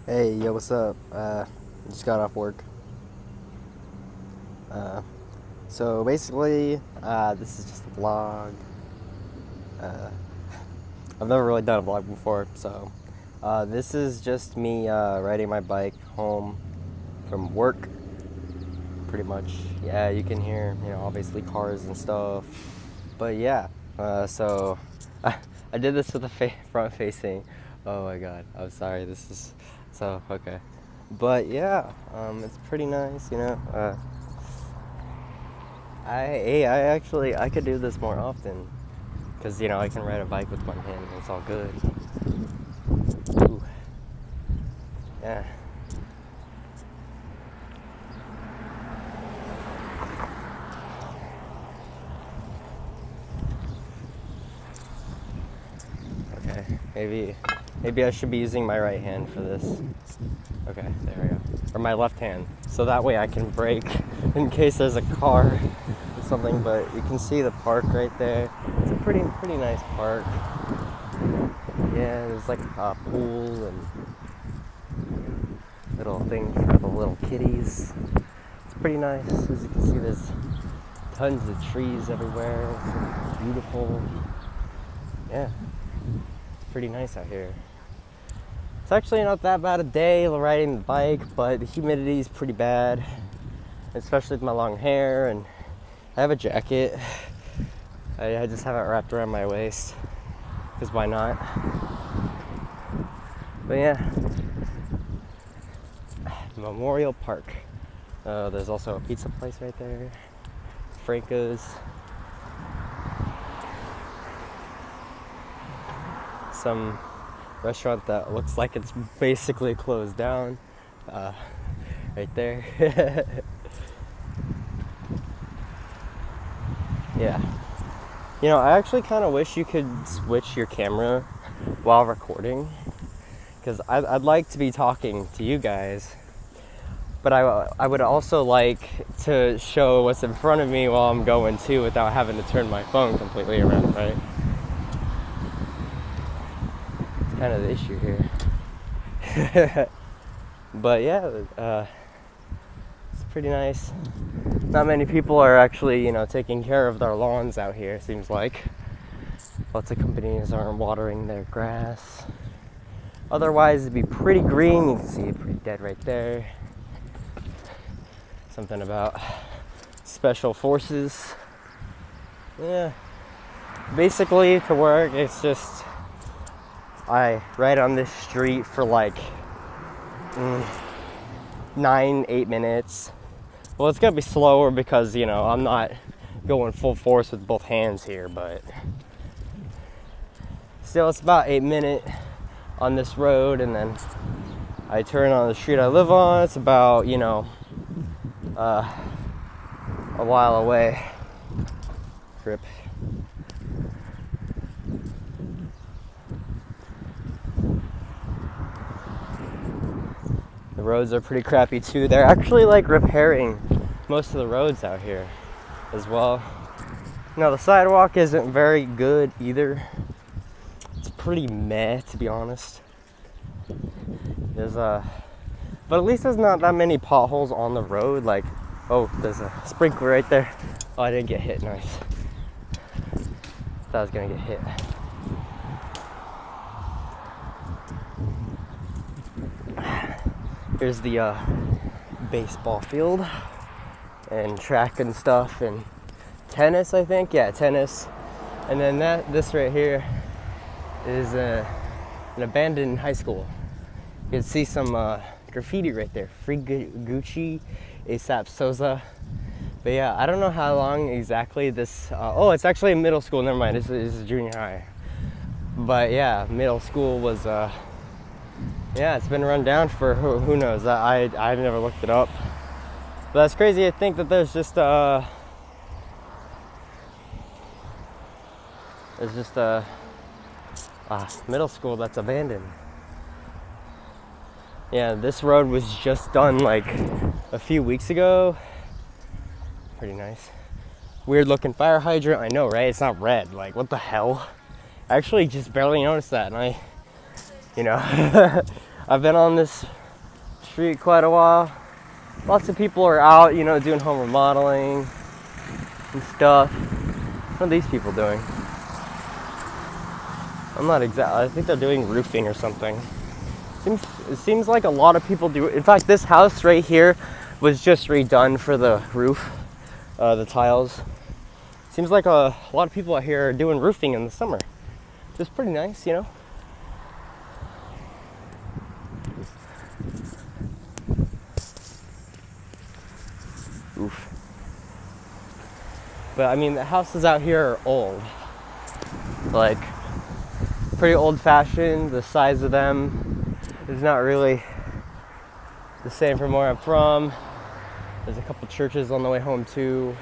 Hey, yo, what's up? Just got off work. So basically, this is just a vlog. I've never really done a vlog before, so this is just me riding my bike home from work, pretty much. Yeah, you can hear, obviously cars and stuff, but yeah. So I did this with the front facing. Oh my god, I'm sorry. This is so okay. But yeah, it's pretty nice, I could do this more often, because I can ride a bike with one hand and it's all good. Ooh. Yeah. Okay, maybe I should be using my right hand for this. Okay, there we go. Or my left hand, so that way I can brake in case there's a car or something. But you can see the park right there. It's a pretty nice park. Yeah, there's like a pool and little thing for the little kitties. It's pretty nice. As you can see, there's tons of trees everywhere. It's beautiful. Yeah, it's pretty nice out here. It's actually not that bad a day riding the bike, but the humidity is pretty bad, especially with my long hair. And I have a jacket. I just have it wrapped around my waist, because why not? But yeah, Memorial Park. There's also a pizza place right there, Franco's. Some restaurant that looks like it's basically closed down, right there. Yeah, I actually kind of wish you could switch your camera while recording, because I'd like to be talking to you guys, but I would also like to show what's in front of me while I'm going too, without having to turn my phone completely around, right? Kind of the issue here. But yeah, it's pretty nice. Not many people are actually taking care of their lawns out here, it seems like. Lots of companies aren't watering their grass. Otherwise it'd be pretty green. You can see it pretty dead right there. Something about special forces. Yeah, basically to work, it's just I ride on this street for like 9-8 minutes. Well, it's gonna be slower because I'm not going full force with both hands here, but still it's about 8 minutes on this road, and then I turn on the street I live on. It's about a while away. Trip. The roads are pretty crappy too. They're actually like repairing most of the roads out here as well. Now the sidewalk isn't very good either. It's pretty meh, to be honest. But at least there's not that many potholes on the road. Like, oh, there's a sprinkler right there. Oh, I didn't get hit. Nice. Thought I was gonna get hit. Here's the baseball field and track and stuff, and tennis, I think. Yeah, tennis. And then this right here is an abandoned high school. You can see some graffiti right there. Free Gucci, ASAP Souza. But yeah, I don't know how long exactly this. Oh, it's actually a middle school. Never mind. This is junior high. But yeah, middle school was. Yeah, it's been run down for who knows. I've never looked it up. But that's crazy. I think that there's just a middle school that's abandoned. Yeah, this road was just done like a few weeks ago. Pretty nice. Weird looking fire hydrant. I know, right? It's not red. Like, what the hell? I actually just barely noticed that, and I've been on this street quite a while. Lots of people are out, you know, doing home remodeling and stuff. What are these people doing? I'm not exactly, I think they're doing roofing or something. It seems like a lot of people do. In fact, this house right here was just redone for the roof, the tiles. Seems like a lot of people out here are doing roofing in the summer. It's pretty nice, you know. Oof. But I mean, the houses out here are old. Like, pretty old-fashioned. The size of them is not really the same from where I'm from. There's a couple churches on the way home too.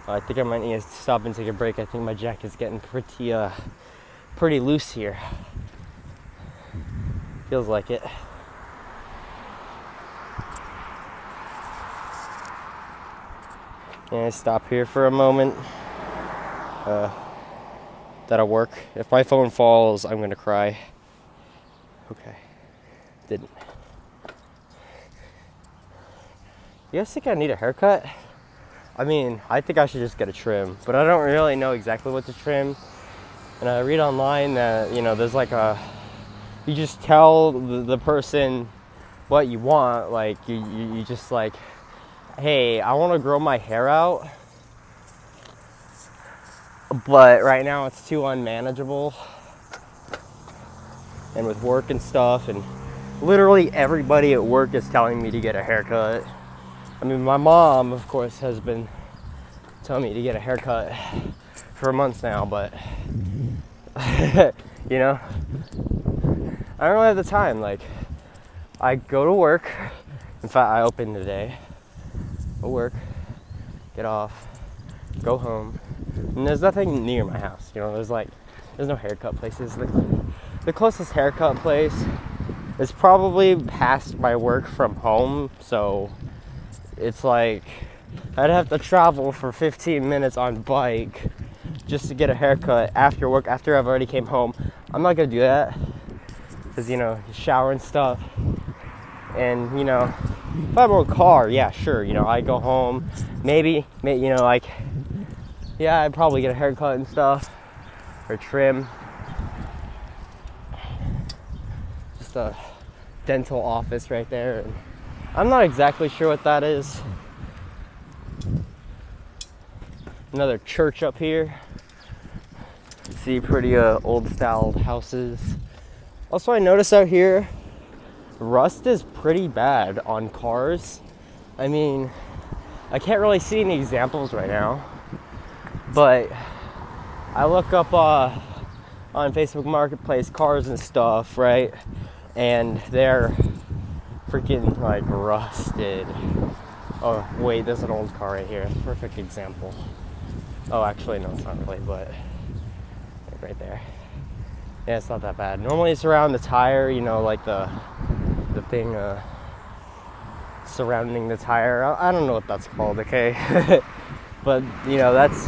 I think I might need to stop and take a break. I think my jacket's getting pretty loose here. Feels like it. And I stop here for a moment. That'll work. If my phone falls, I'm gonna cry. Okay. Didn't. You guys think I need a haircut? I mean, I think I should just get a trim, but I don't really know exactly what to trim. And I read online that, you know, there's like you just tell the person what you want. Like, you just like, hey, I want to grow my hair out, but right now it's too unmanageable. And with work and stuff, and literally everybody at work is telling me to get a haircut. I mean, my mom, of course, has been telling me to get a haircut for months now, but, you know, I don't really have the time. Like, I go to work. In fact, I open today. Go work, get off, go home. And there's nothing near my house, you know, there's no haircut places. The closest haircut place is probably past my work from home, so it's like I'd have to travel for 15 minutes on bike just to get a haircut after work, after I've already came home. I'm not gonna do that, because, you know, you shower and stuff. And, you know, if I have a car, yeah, sure, you know, I go home, maybe, you know, like, yeah, I'd probably get a haircut and stuff, or trim. Just a dental office right there. And I'm not exactly sure what that is. Another church up here. See pretty old-styled houses. Also, I noticed out here, rust is pretty bad on cars. I mean, I can't really see any examples right now, but I look up on Facebook Marketplace cars and stuff, right? And they're freaking like rusted. Oh wait, there's an old car right here. Perfect example. Oh, actually no, it's not really, but right there. Yeah, it's not that bad. Normally it's around the tire, you know, like the thing surrounding the tire. I don't know what that's called, okay? But, you know, that's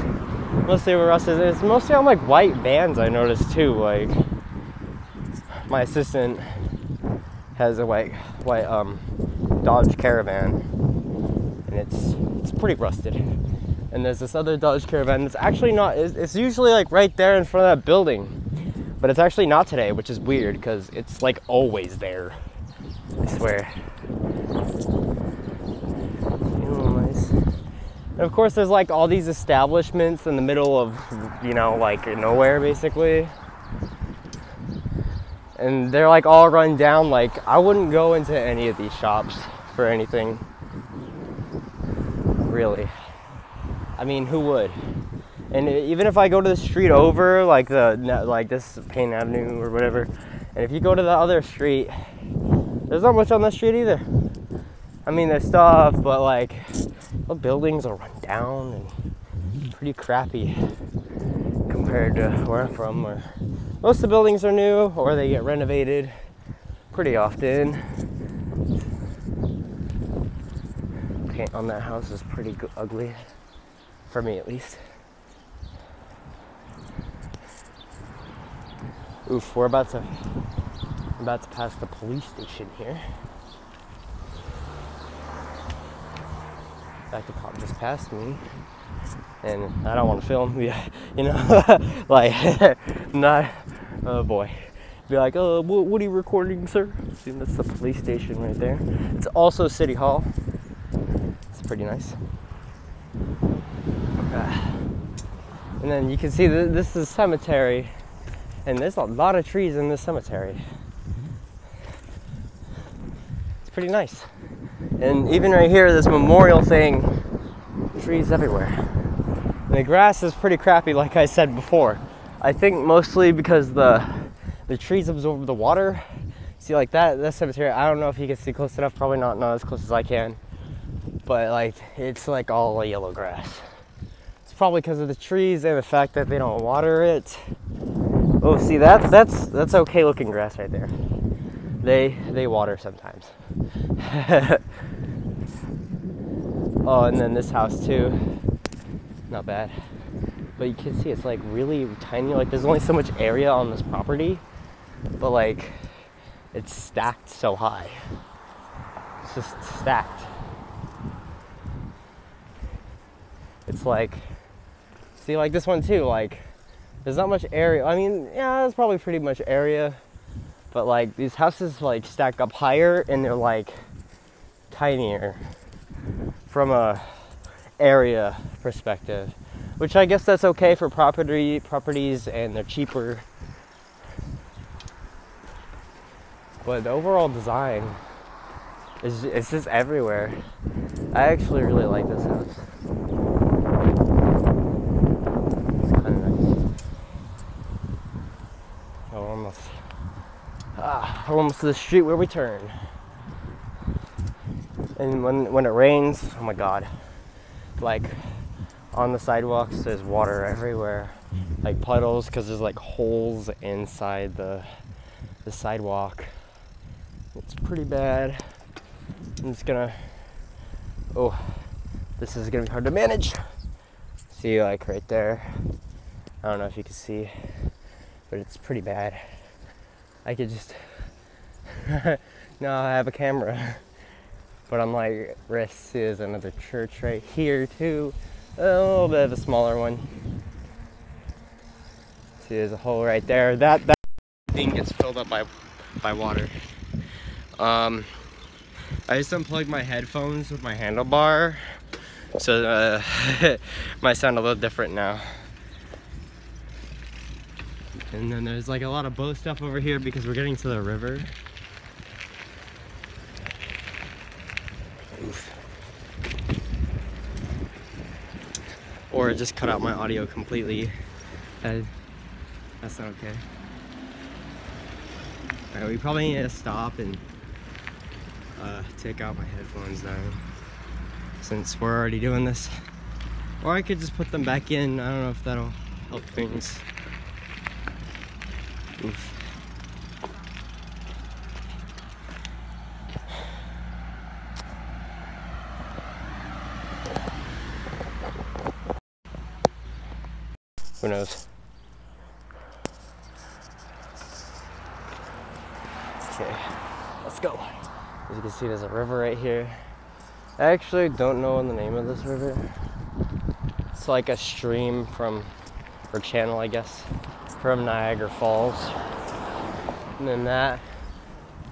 mostly where rust is. It's mostly on like white vans, I noticed too. Like, my assistant has a white Dodge Caravan, and it's pretty rusted. And there's this other Dodge Caravan that's actually not, it's usually like right there in front of that building, but it's actually not today, which is weird because it's like always there, I swear. Nice. And of course there's like all these establishments in the middle of, you know, like nowhere basically. And they're like all run down. Like, I wouldn't go into any of these shops for anything, really. I mean, who would? And even if I go to the street over, like this Payne Avenue or whatever, and if you go to the other street, there's not much on the street either. I mean, there's stuff, but like the buildings are run down and pretty crappy compared to where I'm from, where most of the buildings are new or they get renovated pretty often. Paint on that house is pretty ugly, for me at least. Oof, we're about to I'm about to pass the police station here. In fact, the cop just passed me, and I don't want to film. Yeah, you know, like, not. Oh boy, be like, oh, what are you recording, sir? See, that's the police station right there. It's also City Hall. It's pretty nice. And then you can see this is cemetery, and there's a lot of trees in this cemetery. It's pretty nice. And even right here, this memorial thing, trees everywhere. And the grass is pretty crappy, like I said before. I think mostly because the trees absorb the water. See, like that cemetery, I don't know if you can see close enough, probably not as close as I can. But like, it's like all yellow grass. It's probably because of the trees and the fact that they don't water it. Oh, see, that's okay looking grass right there. They water sometimes. Oh, and then this house too. Not bad. But you can see it's like really tiny. Like there's only so much area on this property, but like it's stacked so high. It's just stacked. It's like, see, like this one too, like there's not much area. I mean, yeah, there's probably pretty much area, but like these houses like stack up higher and they're like tinier from a area perspective, which I guess that's okay for properties and they're cheaper. But the overall design is it's just everywhere. I actually really like this house. It's kind of nice. Oh, we're almost to the street where we turn. And when it rains, oh my god, like on the sidewalks there's water everywhere, like puddles, because there's like holes inside the sidewalk. It's pretty bad. I'm just gonna, oh, this is gonna be hard to manage. See, like right there, I don't know if you can see, but it's pretty bad. I could just no, I have a camera. But I'm like, this is another church right here too. A little bit of a smaller one. See, there's a hole right there. That thing gets filled up by water. I just unplugged my headphones with my handlebar, so might sound a little different now. And then there's like a lot of boat stuff over here because we're getting to the river. Oof. Or just cut out my audio completely. That's not okay. Alright, we probably need to stop and take out my headphones now, since we're already doing this. Or I could just put them back in. I don't know if that'll help things. Oof. Who knows? Okay, let's go. As you can see, there's a river right here. I actually don't know the name of this river. It's like a stream from, or channel I guess, from Niagara Falls. And then that,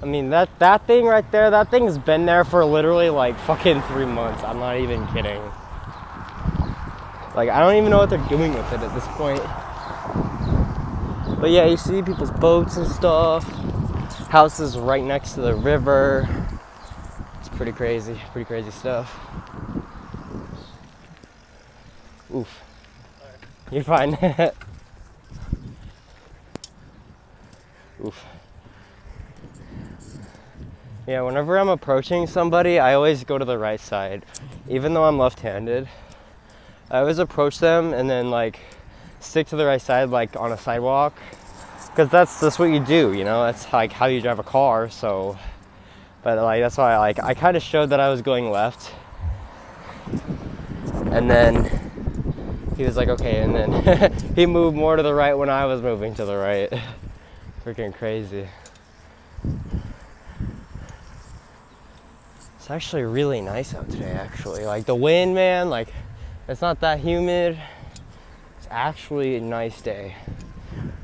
I mean that thing right there, that thing's been there for literally like fucking 3 months. I'm not even kidding. Like, I don't even know what they're doing with it at this point. But yeah, you see people's boats and stuff. Houses right next to the river. It's pretty crazy stuff. Oof. You're fine. Oof. Yeah, whenever I'm approaching somebody, I always go to the right side. Even though I'm left-handed, I always approach them and then like stick to the right side, like on a sidewalk, because that's what you do, you know. That's like how you drive a car. So, but like that's why I kind of showed that I was going left, and then he was like, okay, and then he moved more to the right when I was moving to the right. Freaking crazy. It's actually really nice out today, actually. Like the wind, man, like it's not that humid. It's actually a nice day.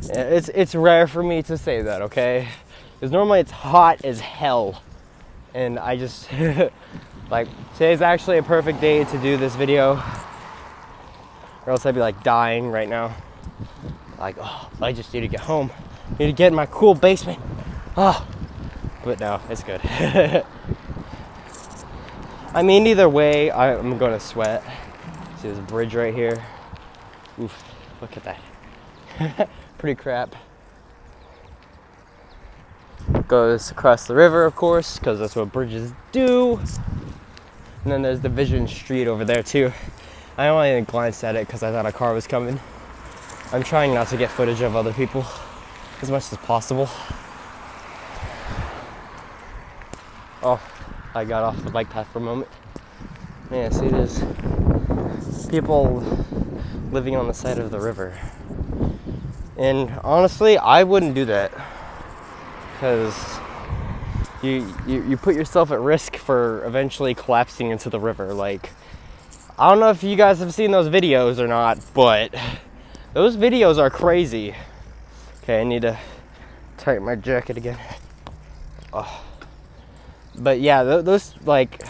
It's rare for me to say that, okay? Because normally it's hot as hell. And I just, like, today's actually a perfect day to do this video. Or else I'd be like dying right now. Like, oh, I just need to get home. Need to get in my cool basement. Oh, but no, it's good. I mean, either way, I'm gonna sweat. See, there's a bridge right here. Oof, look at that. Pretty crap. Goes across the river, of course, because that's what bridges do. And then there's Division Street over there too. I only even glanced at it because I thought a car was coming. I'm trying not to get footage of other people as much as possible. Oh, I got off the bike path for a moment. Man, see, there's people living on the side of the river. And honestly, I wouldn't do that. Because you put yourself at risk for eventually collapsing into the river. Like, I don't know if you guys have seen those videos or not, but those videos are crazy. Okay, I need to tighten my jacket again. Oh. But yeah, those like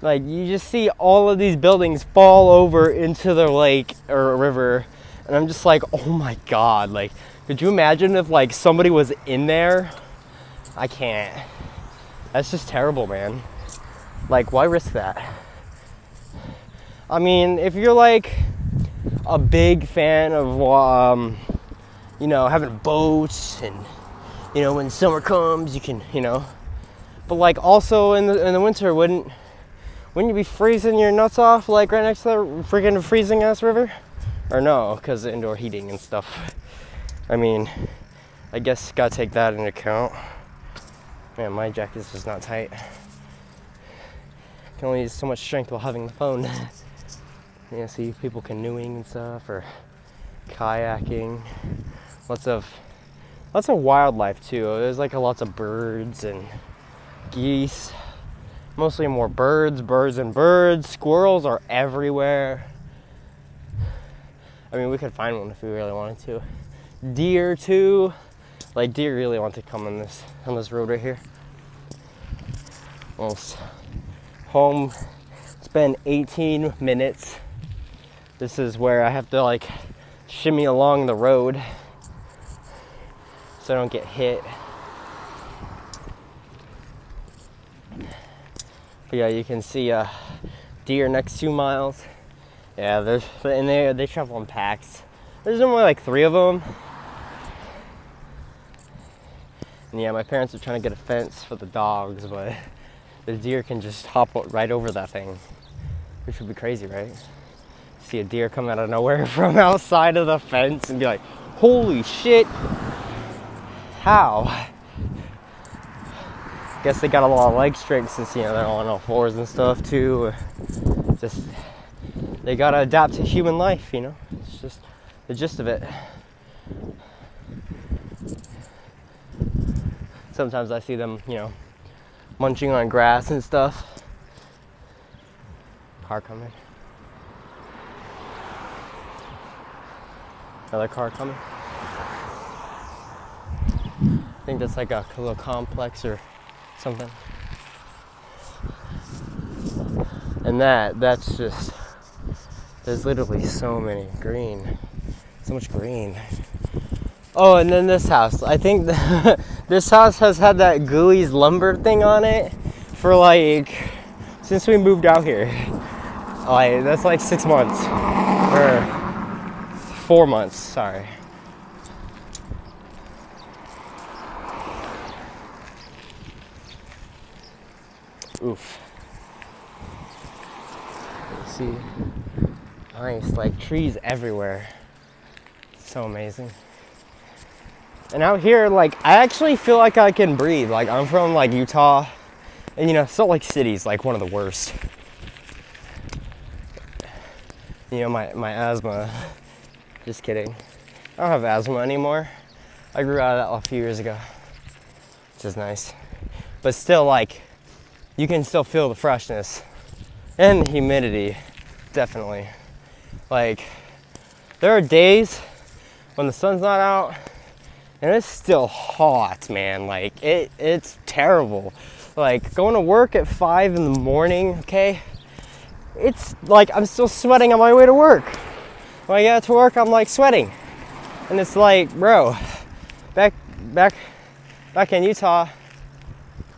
you just see all of these buildings fall over into the lake or river, and I'm just like, oh my god, like, could you imagine if like somebody was in there? I can't. That's just terrible, man. Like, why risk that? I mean, if you're like a big fan of you know, having boats and, you know, when summer comes you can, you know, but like also in the winter, wouldn't you be freezing your nuts off like right next to the freaking freezing ass river? Or no, because of indoor heating and stuff. I mean, I guess gotta take that into account. Man, my jacket's just not tight. Can only use so much strength while having the phone. Yeah, see people canoeing and stuff, or kayaking. Lots of wildlife too. There's like lots of birds and geese. Mostly more birds. Squirrels are everywhere. I mean, we could find one if we really wanted to. Deer too. Like, deer really want to come on this road right here. Almost home. It's been 18 minutes. This is where I have to like shimmy along the road so I don't get hit. But yeah, you can see deer next 2 miles. Yeah, they travel in packs. There's only like 3 of them. And yeah, my parents are trying to get a fence for the dogs, but the deer can just hop right over that thing, which would be crazy, right? See a deer come out of nowhere from outside of the fence and be like, holy shit, how? Guess they got a lot of leg strength since, you know, they're on all fours and stuff too. Just, they gotta adapt to human life, you know? It's just the gist of it. Sometimes I see them, you know, munching on grass and stuff. Car coming. Another car coming. I think that's like a little complex or something. And that's just, there's literally so much green. Oh, and then this house. I think this house has had that Gooey's lumber thing on it for like, since we moved out here. Like, that's like 6 months. Or 4 months, sorry. Oof. See, nice, like trees everywhere. So amazing. And out here, like, I actually feel like I can breathe. Like, I'm from like Utah, and you know, Salt Lake City's like one of the worst. You know, my asthma. Just kidding. I don't have asthma anymore. I grew out of that a few years ago, which is nice. But still, like, you can still feel the freshness and the humidity, definitely. Like, there are days when the sun's not out and it's still hot, man. Like, it's terrible. Like, going to work at 5 in the morning, okay? It's like I'm still sweating on my way to work. When I get to work, I'm like sweating. And it's like, bro, back in Utah,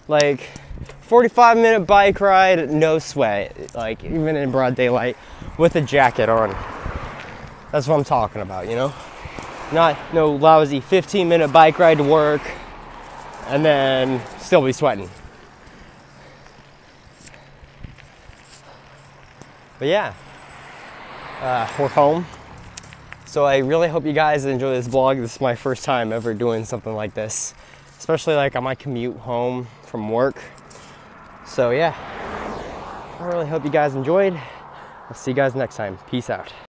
like 45-minute bike ride, no sweat, like even in broad daylight with a jacket on. That's what I'm talking about, you know? Not no lousy 15-minute bike ride to work and then still be sweating. But yeah, we're home. So I really hope you guys enjoy this vlog. This is my first time ever doing something like this, especially like on my commute home from work. So yeah, I really hope you guys enjoyed. I'll see you guys next time. Peace out.